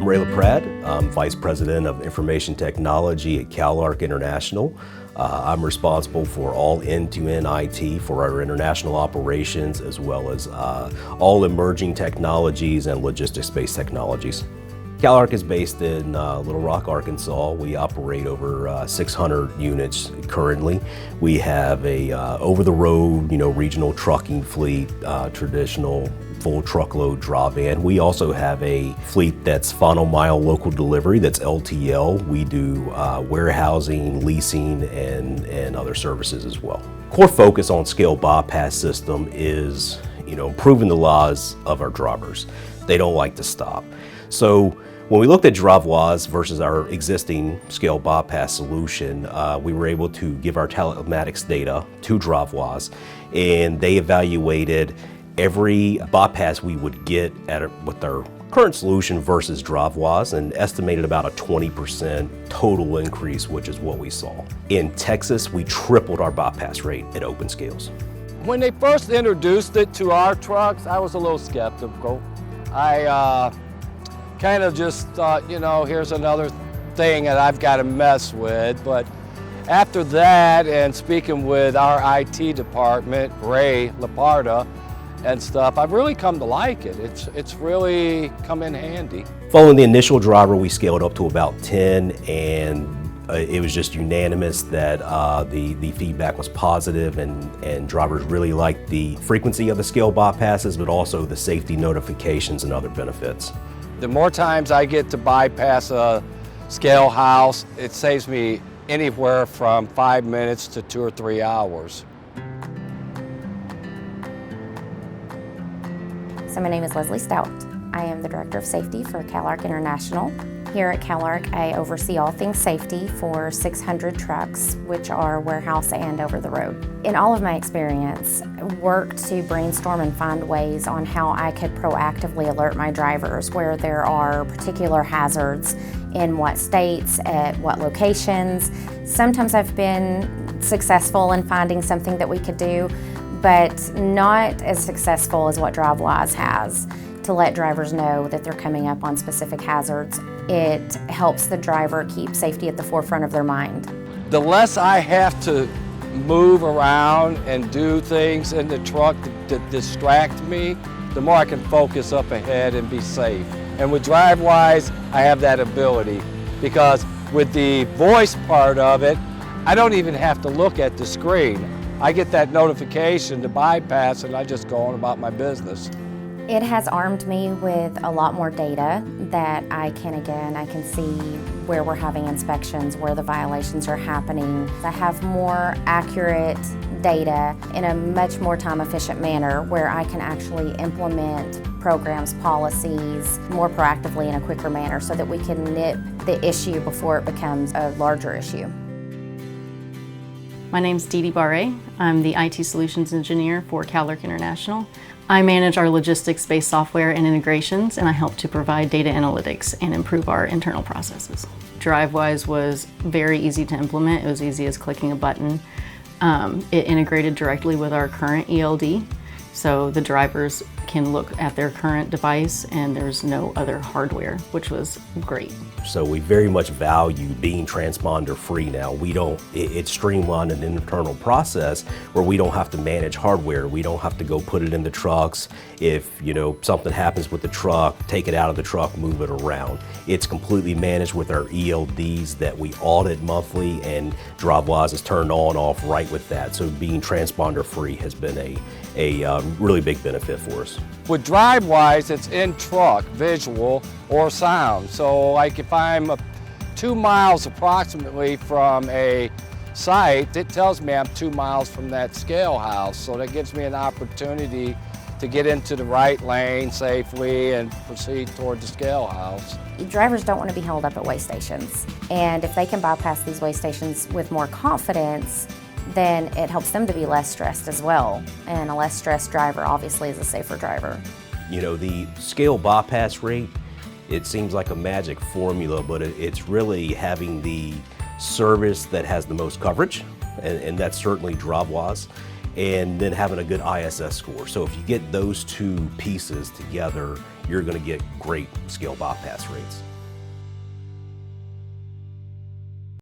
I'm Ray LaPrade. I'm Vice President of Information Technology at CalArk International. I'm responsible for all end-to-end IT for our international operations, as well as all emerging technologies and logistics-based technologies. CalArk is based in Little Rock, Arkansas. We operate over 600 units currently. We have a over-the-road, regional trucking fleet, traditional full truckload dry van. We also have a fleet that's final mile local delivery, that's LTL. We do warehousing, leasing, and other services as well. Core focus on scale bypass system is, improving the lives of our drivers. They don't like to stop. So when we looked at Drivewyze versus our existing scale bypass solution, we were able to give our telematics data to Drivewyze, and they evaluated every bypass we would get with our current solution versus Drivewyze, and estimated about a 20% total increase, which is what we saw. In Texas, we tripled our bypass rate at open scales. When they first introduced it to our trucks, I was a little skeptical. I kind of just thought, here's another thing that I've got to mess with. But after that, and speaking with our IT department, Ray LaPrade, and stuff, I've really come to like it. It's really come in handy. Following the initial driver, we scaled up to about 10, and it was just unanimous that the feedback was positive, and drivers really liked the frequency of the scale bypasses, but also the safety notifications and other benefits. The more times I get to bypass a scale house, it saves me anywhere from 5 minutes to 2 or 3 hours. So my name is Leslie Stout. I am the Director of Safety for CalArk International. Here at CalArk, I oversee all things safety for 600 trucks, which are warehouse and over the road. In all of my experience, worked to brainstorm and find ways on how I could proactively alert my drivers where there are particular hazards, in what states, at what locations. Sometimes I've been successful in finding something that we could do, but not as successful as what Drivewyze has, to let drivers know that they're coming up on specific hazards. It helps the driver keep safety at the forefront of their mind. The less I have to move around and do things in the truck that distract me, the more I can focus up ahead and be safe. And with Drivewyze, I have that ability, because with the voice part of it, I don't even have to look at the screen. I get that notification to bypass, and I just go on about my business. It has armed me with a lot more data that I can see where we're having inspections, where the violations are happening. I have more accurate data in a much more time-efficient manner, where I can actually implement programs, policies more proactively in a quicker manner, so that we can nip the issue before it becomes a larger issue. My name's Dee Dee Barre. I'm the IT Solutions Engineer for CalArk International. I manage our logistics-based software and integrations, and I help to provide data analytics and improve our internal processes. Drivewyze was very easy to implement. It was easy as clicking a button. It integrated directly with our current ELD, so the drivers can look at their current device and there's no other hardware, which was great. So we very much value being transponder free now. It's streamlined an internal process where we don't have to manage hardware. We don't have to go put it in the trucks. If something happens with the truck, take it out of the truck, move it around. It's completely managed with our ELDs that we audit monthly, and Drivewyze is turned on off right with that. So being transponder free has been a really big benefit for us. With Drivewyze, it's in truck, visual or sound. So like if I'm 2 miles approximately from a site, it tells me I'm 2 miles from that scale house. So that gives me an opportunity to get into the right lane safely and proceed toward the scale house. Drivers don't want to be held up at weigh stations, and if they can bypass these weigh stations with more confidence, then it helps them to be less stressed as well. And a less stressed driver obviously is a safer driver. The scale bypass rate, it seems like a magic formula, but it's really having the service that has the most coverage, and that's certainly Drivewyze, and then having a good ISS score. So if you get those two pieces together, you're going to get great scale bypass rates.